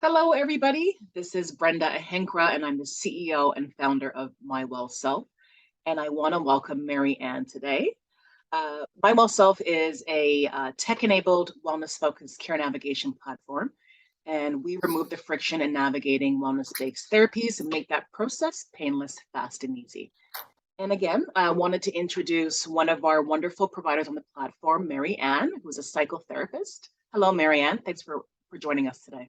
Hello, everybody. This is Brenda Ahenkorah, and I'm the CEO and founder of My Well Self. And I want to welcome Mary Ann today. My Well Self is a tech-enabled, wellness-focused care navigation platform, and we remove the friction in navigating wellness-based therapies and make that process painless, fast, and easy. And again, I wanted to introduce one of our wonderful providers on the platform, Mary Ann, who's a psychotherapist. Hello, Mary Ann. Thanks for joining us today.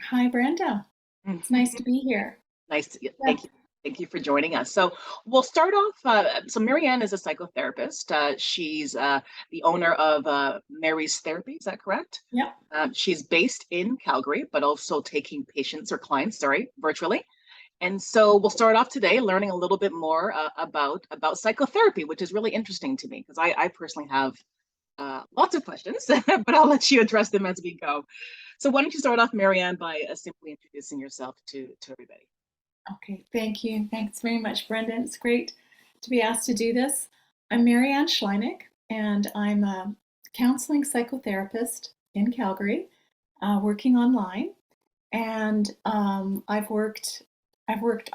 Hi, Brenda. It's nice to be here. Nice to Yeah. thank you. Thank you for joining us. So we'll start off. So Marianne is a psychotherapist. She's the owner of Mary's Therapy. Is that correct? Yep. She's based in Calgary, but also taking patients or clients, sorry, virtually. And so we'll start off today learning a little bit more about psychotherapy, which is really interesting to me because I personally have lots of questions, but I'll let you address them as we go. So why don't you start off, Marianne, by simply introducing yourself to everybody? Okay. Thank you. Thanks very much, Brenda. It's great to be asked to do this. I'm Marianne Schleinich, and I'm a counseling psychotherapist in Calgary, working online. And I've worked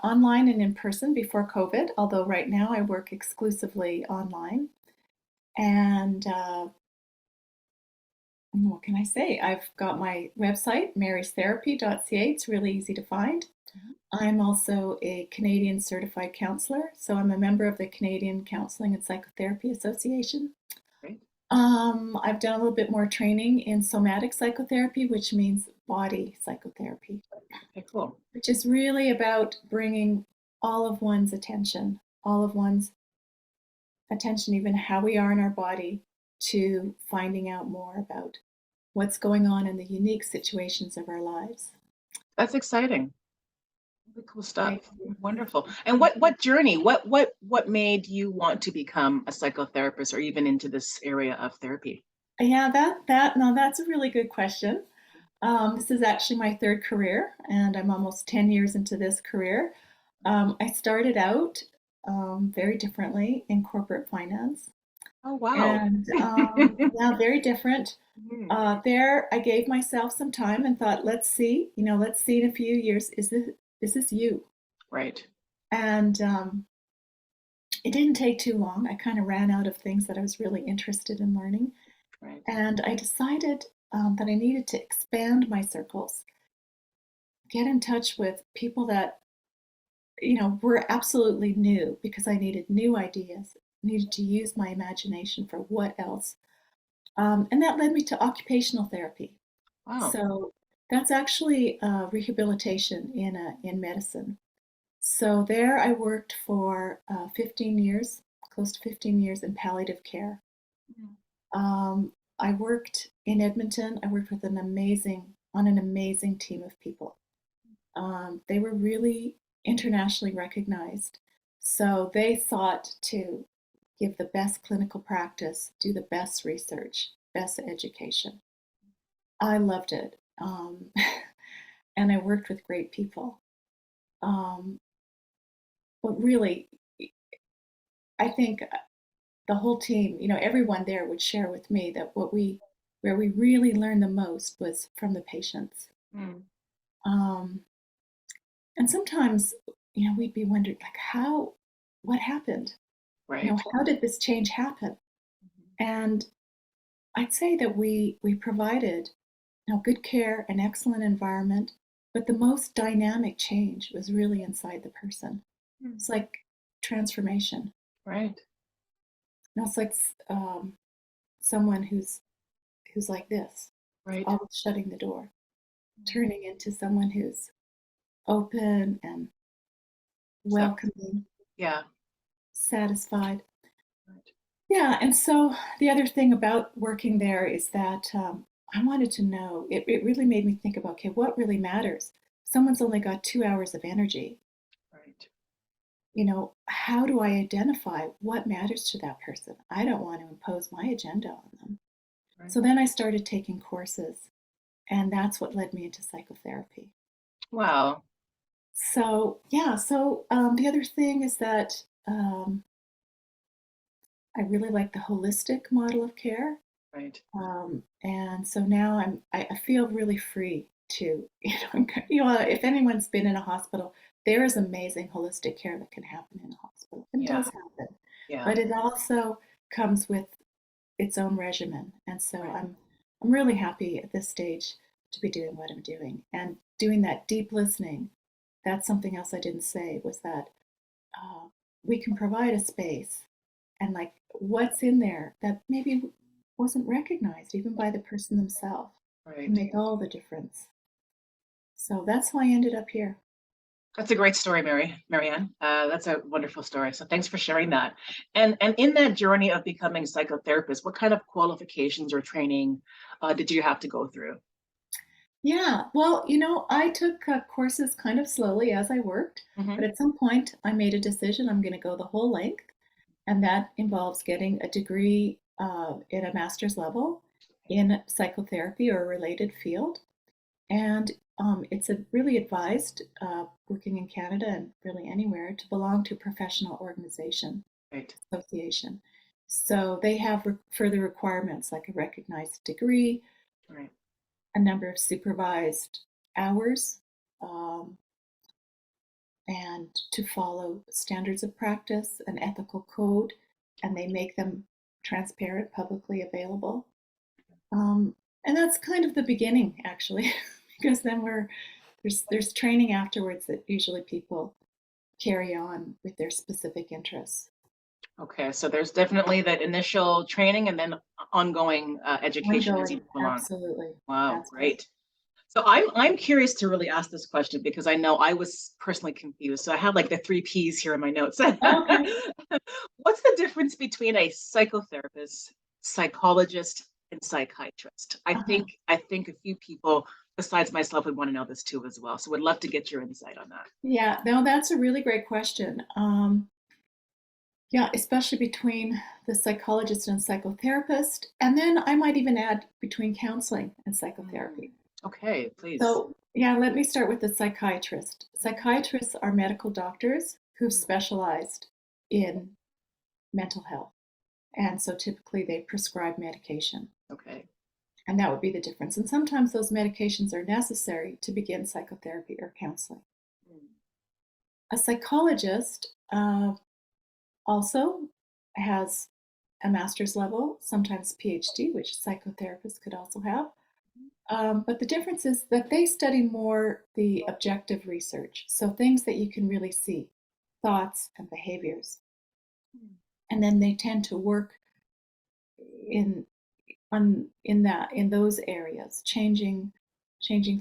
online and in person before COVID, although right now I work exclusively online. And what can I say? I've got my website, marystherapy.ca. It's really easy to find. Mhm. I'm also a Canadian certified counselor, so I'm a member of the Canadian Counseling and Psychotherapy Association. Great. I've done a little bit more training in somatic psychotherapy, which means body psychotherapy, Okay, cool. which is really about bringing all of one's attention, even how we are in our body, to finding out more about what's going on in the unique situations of our lives. That's exciting. Really cool Thank stuff. you. Wonderful. And what journey, what made you want to become a psychotherapist or even into this area of therapy? Yeah, no, that's a really good question. This is actually my third career, and I'm almost 10 years into this career. I started out very differently in corporate finance, Oh, wow. and yeah, very different. Mhm. There, I gave myself some time and thought, let's see in a few years, is this you? Right. And it didn't take too long. I kind of ran out of things that I was really interested in learning. Right. And I decided that I needed to expand my circles, get in touch with people that, were absolutely new because I needed new ideas, needed to use my imagination for what else. And that led me to occupational therapy. Wow. So that's actually rehabilitation in medicine. So there I worked for 15 years, close to 15 years in palliative care. Mhm. I worked in Edmonton. I worked with on an amazing team of people. They were really internationally recognized. So they sought to give the best clinical practice, do the best research, best education. I loved it. And I worked with great people. Um, but really, I think the whole team, everyone there would share with me that where we really learned the most was from the patients. Mm. Um, and sometimes, we'd be wondering, like, what happened? Right. How did this change happen? Mhm. And I'd say that we provided, good care, an excellent environment, but the most dynamic change was really inside the person. Mm. It's like transformation. Right. It's like someone who's like this, Right. always shutting the door, Mhm. turning into someone who's open and So, welcoming, yeah. satisfied. Right. Yeah, and so the other thing about working there is that I wanted to know, it really made me think about, okay, what really matters? Someone's only got 2 hours of energy. Right. How do I identify what matters to that person? I don't want to impose my agenda on them. Right. So then I started taking courses, and that's what led me into psychotherapy. Wow. So, yeah, so the other thing is that I really like the holistic model of care. Right. And so now I feel really free to, if anyone's been in a hospital, there is amazing holistic care that can happen in a hospital and Yeah. does happen, Yeah. but it also comes with its own regimen. And so Right. I'm really happy at this stage to be doing what I'm doing and doing that deep listening. That's something else I didn't say was that uh, we can provide a space and like what's in there that maybe wasn't recognized even by the person themselves can Right. make all the difference. So that's how I ended up here. That's a great story, Marianne. That's a wonderful story. So thanks for sharing that. And in that journey of becoming a psychotherapist, what kind of qualifications or training did you have to go through? Yeah, well, I took courses kind of slowly as I worked, but Hmm. at some point I made a decision I'm going to go the whole length, and that involves getting a degree in a master's level in psychotherapy or a related field. And it's a really advised, working in Canada and really anywhere, to belong to a professional organization, Right. association. So they have further requirements like a recognized degree, Right. a number of supervised hours, um, and to follow standards of practice, an ethical code, and they make them transparent, publicly available. Um, and that's kind of the beginning, actually, because then there's training afterwards that usually people carry on with their specific interests. Okay. So there's definitely that initial training and then ongoing education as you Ongoing, move along. absolutely. Wow. That's right. Great. So I'm curious to really ask this question because I know I was personally confused. So I have like the three P's here in my notes. Okay. What's the difference between a psychotherapist, psychologist, and psychiatrist? Uh-huh. I think a few people besides myself would want to know this too as well. So would love to get your insight on that. Yeah, no, that's a really great question. Yeah, especially between the psychologist and psychotherapist. And then I might even add between counseling and Mm. psychotherapy. Okay, please. So, yeah, let me start with the psychiatrist. Psychiatrists are medical doctors who've Mm. specialized in mental health. And so typically they prescribe medication. Okay. And that would be the difference. And sometimes those medications are necessary to begin psychotherapy or counseling. Mm. A psychologist also has a master's level, sometimes PhD, which psychotherapists could also have. But the difference is that they study more the objective research, so things that you can really see, thoughts and behaviors. And then they tend to work in in those areas, changing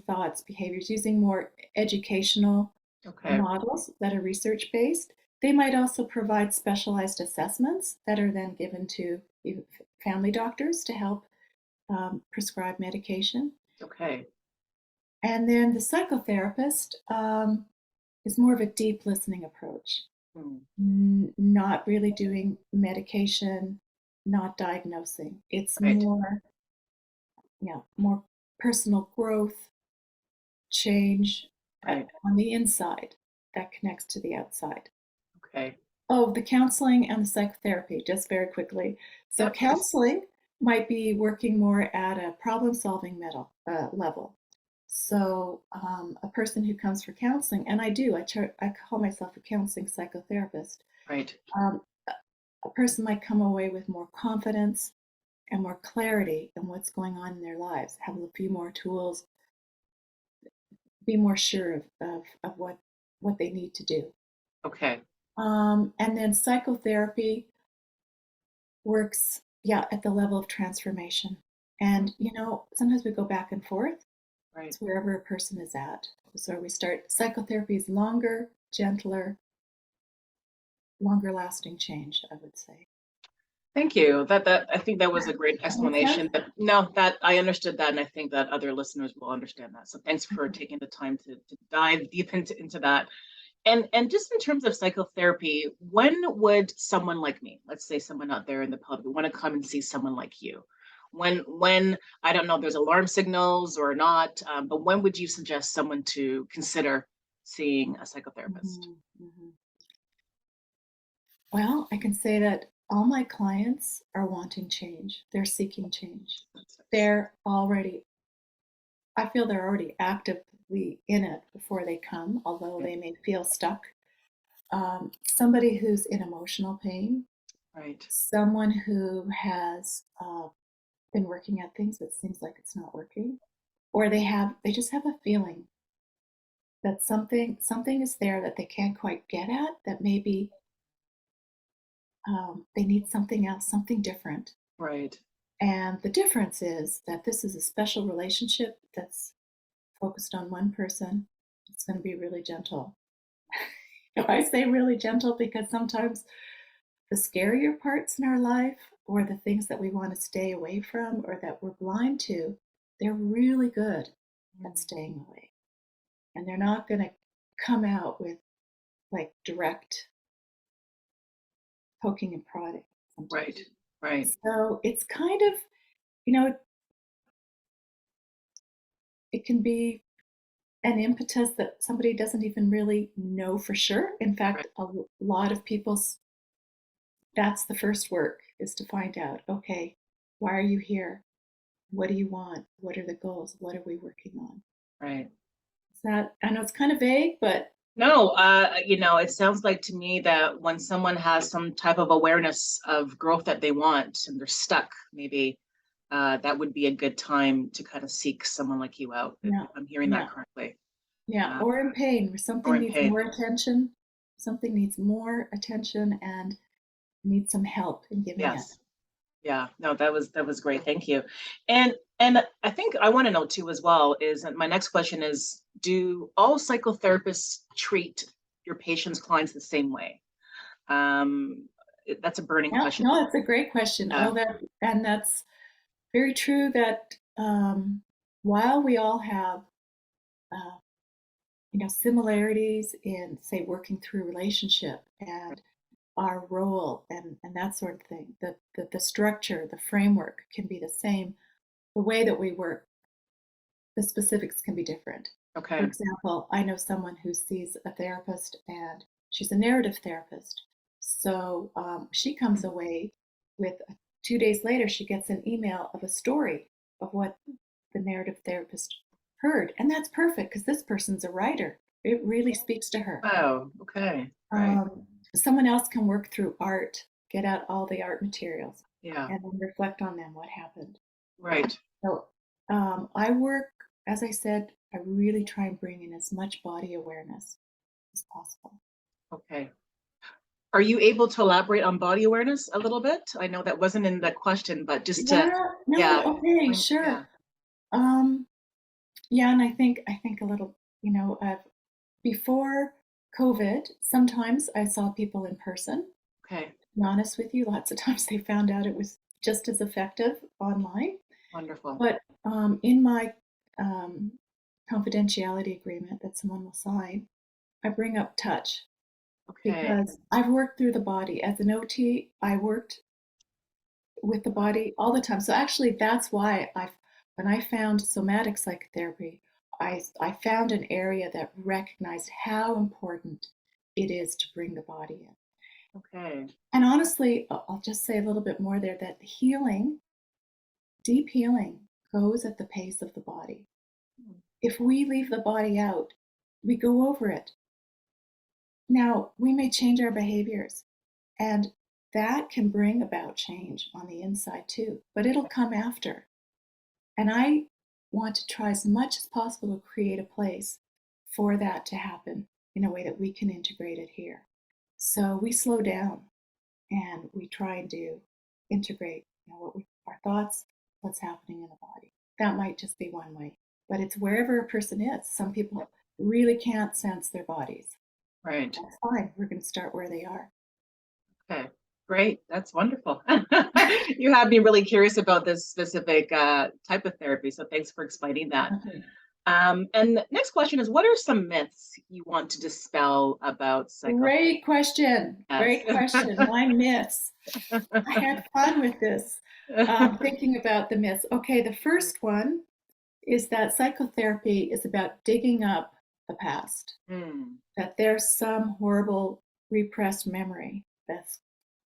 thoughts, behaviors, using more educational Okay. models that are research based. They might also provide specialized assessments that are then given to family doctors to help prescribe medication. Okay. And then the psychotherapist is more of a deep listening approach, Mm. not really doing medication, not diagnosing. It's Right. more, yeah, more personal growth, change Right. on the inside that connects to the outside. Okay. Oh, the counseling and the psychotherapy, just very quickly. So, Yep. counseling might be working more at a problem solving level. So, a person who comes for counseling, and I call myself a counseling psychotherapist. Right. Um, a person might come away with more confidence and more clarity in what's going on in their lives, have a few more tools, be more sure of what they need to do. Okay. And then psychotherapy works, yeah, at the level of transformation. Mm. And, sometimes we go back and forth. Right. It's wherever a person is at. So we start, psychotherapy is longer, gentler, longer lasting change, I would say. Thank you. That I think that was a great That makes sense? explanation. But no, that I understood that, and I think that other listeners will understand that. So thanks for Mhm. taking the time to dive deep into that. And just in terms of psychotherapy, when would someone like me, let's say someone out there in the public, want to come and see someone like you? When I don't know if there's alarm signals or not, but when would you suggest someone to consider seeing a psychotherapist? Mhm, mhm. Well, I can say that all my clients are wanting change. They're seeking change. That's nice. They're already I feel they're already actively in it before they come, although Yeah. they may feel stuck. Somebody who's in emotional pain, Right. someone who has been working at things but seems like it's not working, or they just have a feeling that something is there that they can't quite get at, that maybe they need something else, something different. Right. And the difference is that this is a special relationship that's focused on one person. It's going to be really gentle. I say really gentle because sometimes the scarier parts in our life, or the things that we want to stay away from or that we're blind to, they're really good at Mm. staying away. And they're not going to come out with like direct poking and prodding Right. sometimes. Right. So it's kind of, you know, it can be an impetus that somebody doesn't even really know for sure. In Right. fact, a lot of people's that's the first work, is to find out, okay, why are you here? What do you want? What are the goals? What are we working on? Right. Is that, I know it's kind of vague, but No, it sounds like to me that when someone has some type of awareness of growth that they want and they're stuck, maybe that would be a good time to kind of seek someone like you out, yeah, if I'm hearing that yeah, correctly. yeah. Uh, Or in pain, where or something in needs pain. more attention, something needs more attention and needs some help in giving it. Yes. Yeah. No, that was great. Thank you. And I think I want to know too as well is that my next question is, do all psychotherapists treat your patients, clients the same way? Um, that's a burning Yeah, question. no, that's a great question. Yeah. Oh, and that's very true that while we all have uh, similarities in, say, working through relationship and our role and that sort of thing, the structure, the framework can be the same. The way that we work, the specifics can be different. For Okay. example, I know someone who sees a therapist and she's a narrative therapist. So she comes away with 2 days later, she gets an email of a story of what the narrative therapist heard. And that's perfect because this person's a writer. It really speaks to her. Wow. Okay. Right. Um, Someone else can work through art, get out all the art materials, Yeah. and then reflect on them, what happened. Right. So I work, as I said, I really try and bring in as much body awareness as possible. Okay. Are you able to elaborate on body awareness a little bit? I know that wasn't in the question, but just to, Yeah, no, yeah, okay, yeah. sure. Um, yeah, and I think a little, before COVID, sometimes I saw people in person. Okay. To be honest with you, lots of times they found out it was just as effective online. Wonderful. But in my um, confidentiality agreement that someone will sign, I bring up touch Okay. because I've worked through the body. As an OT, I worked with the body all the time. So actually, that's why when I found somatic psychotherapy, I found an area that recognized how important it is to bring the body in. Okay. And honestly, I'll just say a little bit more there, that healing, deep healing, goes at the pace of the body. If we leave the body out, we go over it. Now, we may change our behaviors, and that can bring about change on the inside too, but it'll come after. And I want to try as much as possible to create a place for that to happen in a way that we can integrate it here. So we slow down and we try and integrate, our thoughts, what's happening in the body. That might just be one way, but it's wherever a person is. Some people really can't sense their bodies. Right. That's fine. We're going to start where they are. Okay. Great. That's wonderful. You have me really curious about this specific type of therapy. So thanks for explaining that. Okay. And the next question is, what are some myths you want to dispel about psychotherapy? Great question. Yes. Great question. My myths. I had fun with this, thinking about the myths. Okay, the first one is that psychotherapy is about digging up the past, Hmm. that there's some horrible repressed memory that's,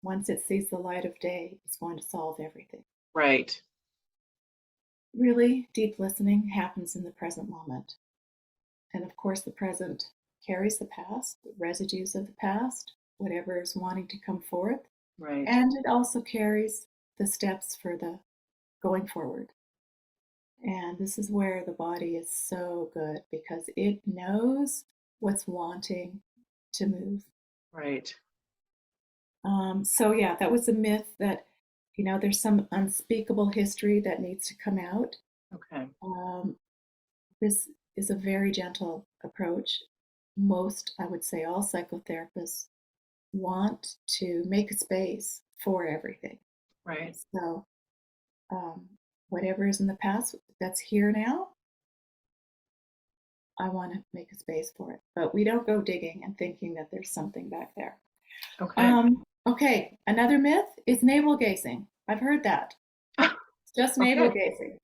once it sees the light of day, it's going to solve everything. Right. really deep listening happens in the present moment. And of course, the present carries the past, the residues of the past, whatever is wanting to come forth. Right. And it also carries the steps for the going forward. And this is where the body is so good because it knows what's wanting to move. Right. So yeah, that was a myth that, there's some unspeakable history that needs to come out. Okay. Um, this is a very gentle approach. Most, I would say, all psychotherapists want to make a space for everything. Right. So um, whatever is in the past that's here now, I want to make a space for it. But we don't go digging and thinking that there's something back there. Okay. Okay, another myth is navel gazing. I've heard that. It's just navel Okay. gazing.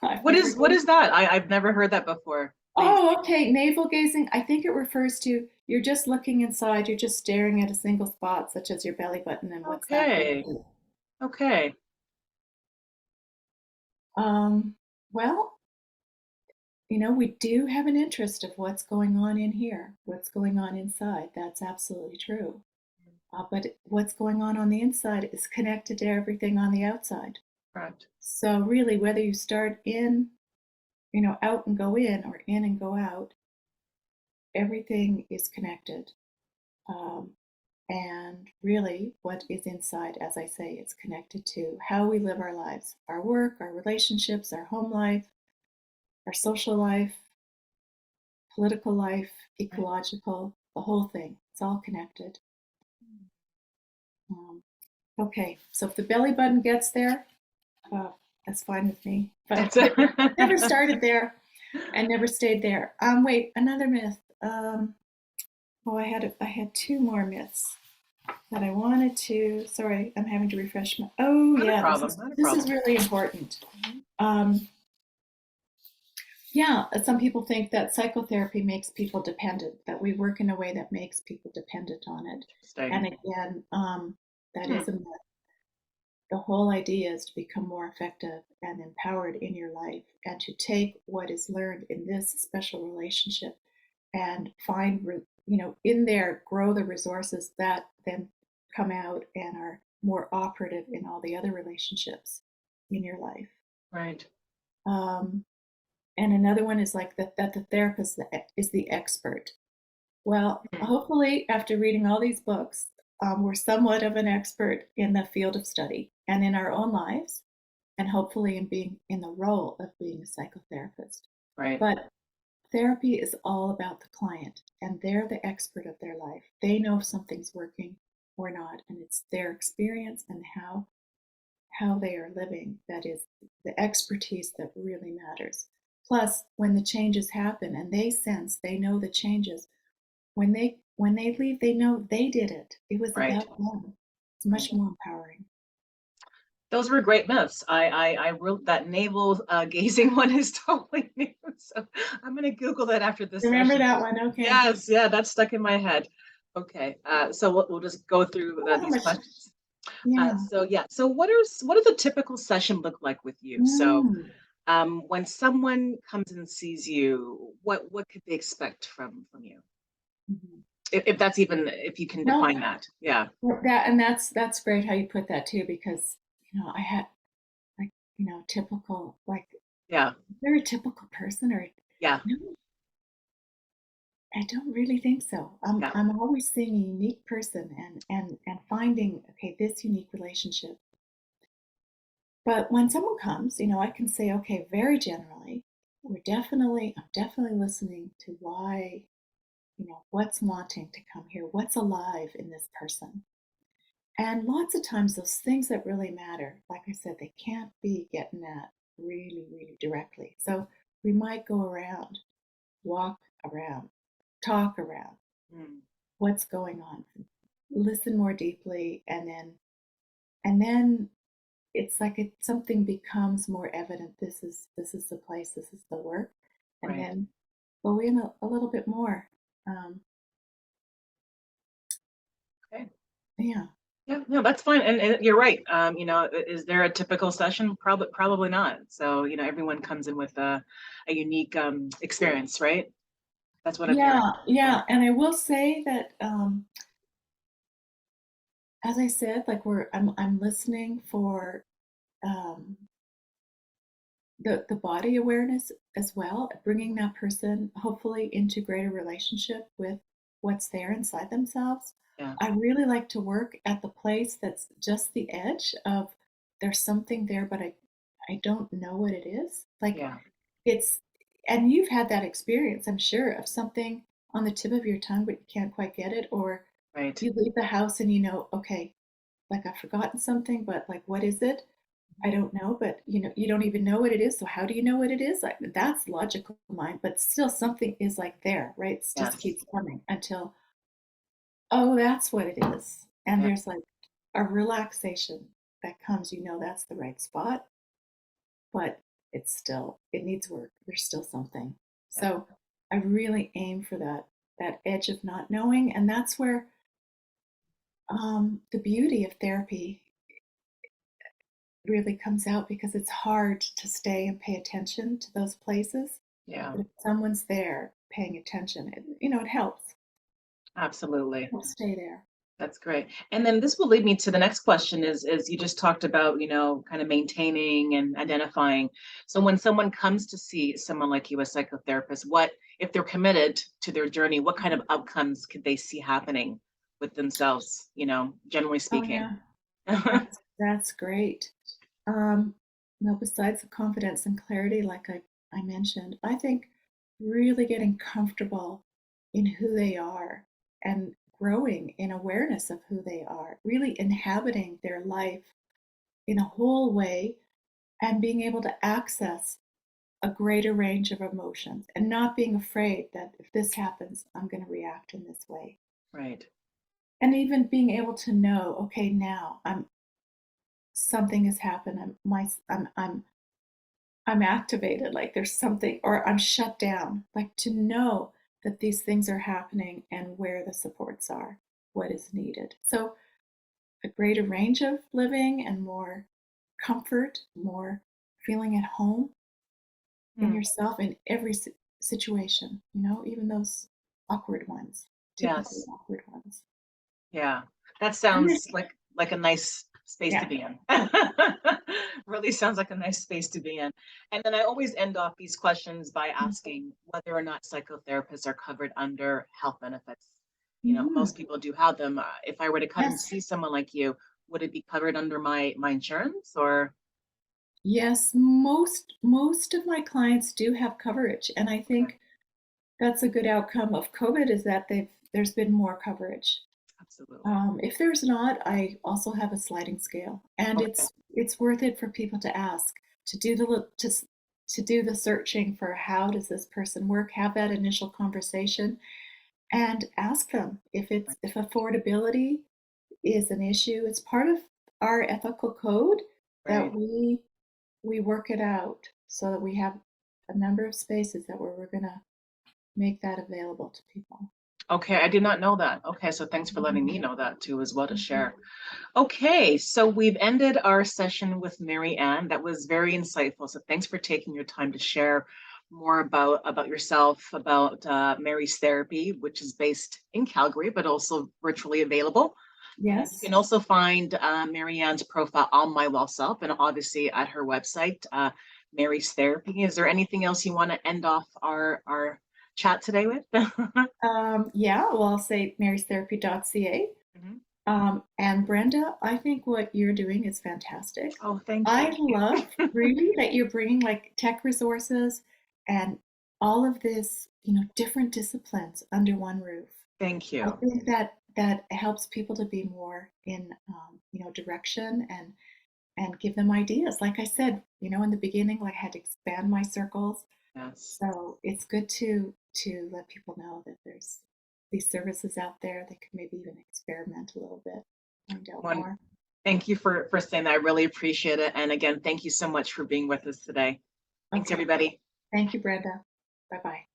I've What never is what gazed. is that? I've never heard that before. Please. Oh, okay. Navel gazing. I think it refers to you're just looking inside, you're just staring at a single spot, such as your belly button, and what's that going to Okay. do? Okay. Um, well, we do have an interest of what's going on in here, what's going on inside. That's absolutely true. But what's going on the inside is connected to everything on the outside. Correct. So really, whether you start in, out and go in, or in and go out, everything is connected. Um, and really, what is inside, as I say, is connected to how we live our lives, our work, our relationships, our home life, our social life, political life, Right. ecological, the whole thing. It's all connected. Um, okay, so if the belly button gets there, uh, that's fine with me. But That's it. never started there and never stayed there. Wait, another myth. I had two more myths that I wanted to. Sorry, I'm having to refresh my. Oh Not a yeah, this problem. is Not a this is problem. really important. Mhm. Um, yeah, some people think that psychotherapy makes people dependent, that we work in a way that makes people dependent on it. Interesting. And again, that Hmm. is a myth. The whole idea is to become more effective and empowered in your life and to take what is learned in this special relationship and find, in there, grow the resources that then come out and are more operative in all the other relationships in your life. Right. Um, and another one is like that the therapist is the expert. Well, Hmm. hopefully, after reading all these books, we're somewhat of an expert in the field of study and in our own lives, and hopefully in being in the role of being a psychotherapist. Right. But therapy is all about the client, and they're the expert of their life. They know if something's working or not, and it's their experience and how they are living that is the expertise that really matters. Plus, when the changes happen and they know the changes, when they leave, they know they did it. It was Right. about them. It's Right. much more empowering. Those were great myths. I wrote that navel gazing one is totally new. So I'm going to Google that after this Remember session. that one? Okay. Yes, yeah, that's stuck in my head. Okay, so we'll just go through Oh, how these much? questions. Yeah. So yeah, so what does a typical session look like with you? So Mm. when someone comes and sees you, what could they expect from you? Mhm. If that's even if you can Well, define that. Yeah, that's great how you put that too, because I had like typical, like, yeah, very typical person, or yeah, no, I don't really think so. I'm yeah. I'm always seeing a unique person and finding, okay, this unique relationship. But when someone comes, I can say, okay, very generally, I'm definitely listening to why, what's wanting to come here, what's alive in this person. And lots of times, those things that really matter, like I said, they can't be getting at really, really directly. So we might go around, walk around, talk around Mm, what's going on, listen more deeply, and then it's like something becomes more evident. This is the place. This is the work, and right. then go in a little bit more. Um, Okay. yeah. Yeah, no, that's fine. And you're right. Is there a typical session? Probably not. So, everyone comes in with a unique experience, right? That's what I'm Yeah, hearing. Yeah, yeah, and I will say that, as I said, like I'm listening for um, the body awareness as well, bringing that person hopefully into greater relationship with what's there inside themselves. yeah, I really like to work at the place that's just the edge of there's something there, but I don't know what it is. Like yeah, it's, and you've had that experience, I'm sure, of something on the tip of your tongue, but you can't quite get it, or right. you leave the house and you know, okay, like I've forgotten something, but like, what is it? I don't know, but you don't even know what it is. So how do you know what it is? Like that's logical mind, but still something is like there, right? It just Yes. keeps coming until, oh, that's what it is. And Yeah, there's like a relaxation that comes, that's the right spot, but it needs work. There's still something. yeah, So I really aim for that edge of not knowing. And that's where the beauty of therapy really comes out because it's hard to stay and pay attention to those places. yeah. But if someone's there paying attention, it helps. Absolutely. Helps stay there. That's great. And then this will lead me to the next question is you just talked about, kind of maintaining and identifying. So when someone comes to see someone like you, a psychotherapist, what if they're committed to their journey, what kind of outcomes could they see happening with themselves, generally Oh speaking? yeah, that's great. Um, well, besides the confidence and clarity, like I mentioned, I think really getting comfortable in who they are and growing in awareness of who they are, really inhabiting their life in a whole way and being able to access a greater range of emotions and not being afraid that if this happens, I'm going to react in this way. Right. And even being able to know, okay, now something has happened. I'm activated, like there's something, or I'm shut down. Like to know that these things are happening and where the supports are, what is needed. So a greater range of living and more comfort, more feeling at home in Hmm. yourself in every situation, even those awkward ones, typically Yes. awkward ones. Yeah. That And then, sounds like a nice space to yeah. be in. Really sounds like a nice space to be in. And then I always end off these questions by asking whether or not psychotherapists are covered under health benefits. Mhm. Most people do have them. If I were to come and Yes. see someone like you, would it be covered under my insurance or? Yes, most of my clients do have coverage, and I Okay, think that's a good outcome of COVID is that there's been more coverage. absolutely. If there's not, I also have a sliding scale, and Okay, it's worth it for people to ask to do to do the searching for how does this person work, have that initial conversation, and ask them right, if affordability is an issue. It's part of our ethical code that right. we work it out so that we have a number of spaces that where we're going to make that available to people. Okay, I did not know that. Okay, so thanks for letting Mhm, me know that too as well to mhm. share. Okay, so we've ended our session with Mary Ann. That was very insightful. So thanks for taking your time to share more about yourself, about Mary's therapy, which is based in Calgary, but also virtually available. And you Yes. can also find Mary Ann's profile on My Well Self and obviously at her website, Mary's Therapy. Is there anything else you want to end off our chat today with? Yeah, well, I'll say marystherapy.ca. Mhm. And Brenda, I think what you're doing is fantastic. Oh, thank I you. love really that you're bringing like tech resources and all of this, different disciplines under one roof. Thank I you. think that helps people to be more in, direction and give them ideas. Like I said, in the beginning, like I had to expand my circles. Yes. So it's good to let people know that there's these services out there. They could maybe even experiment a little bit, find out One, more. thank you for saying that. I really appreciate it. And again, thank you so much for being with us today. Thanks, Okay. everybody. Thank you, Brenda. Bye bye.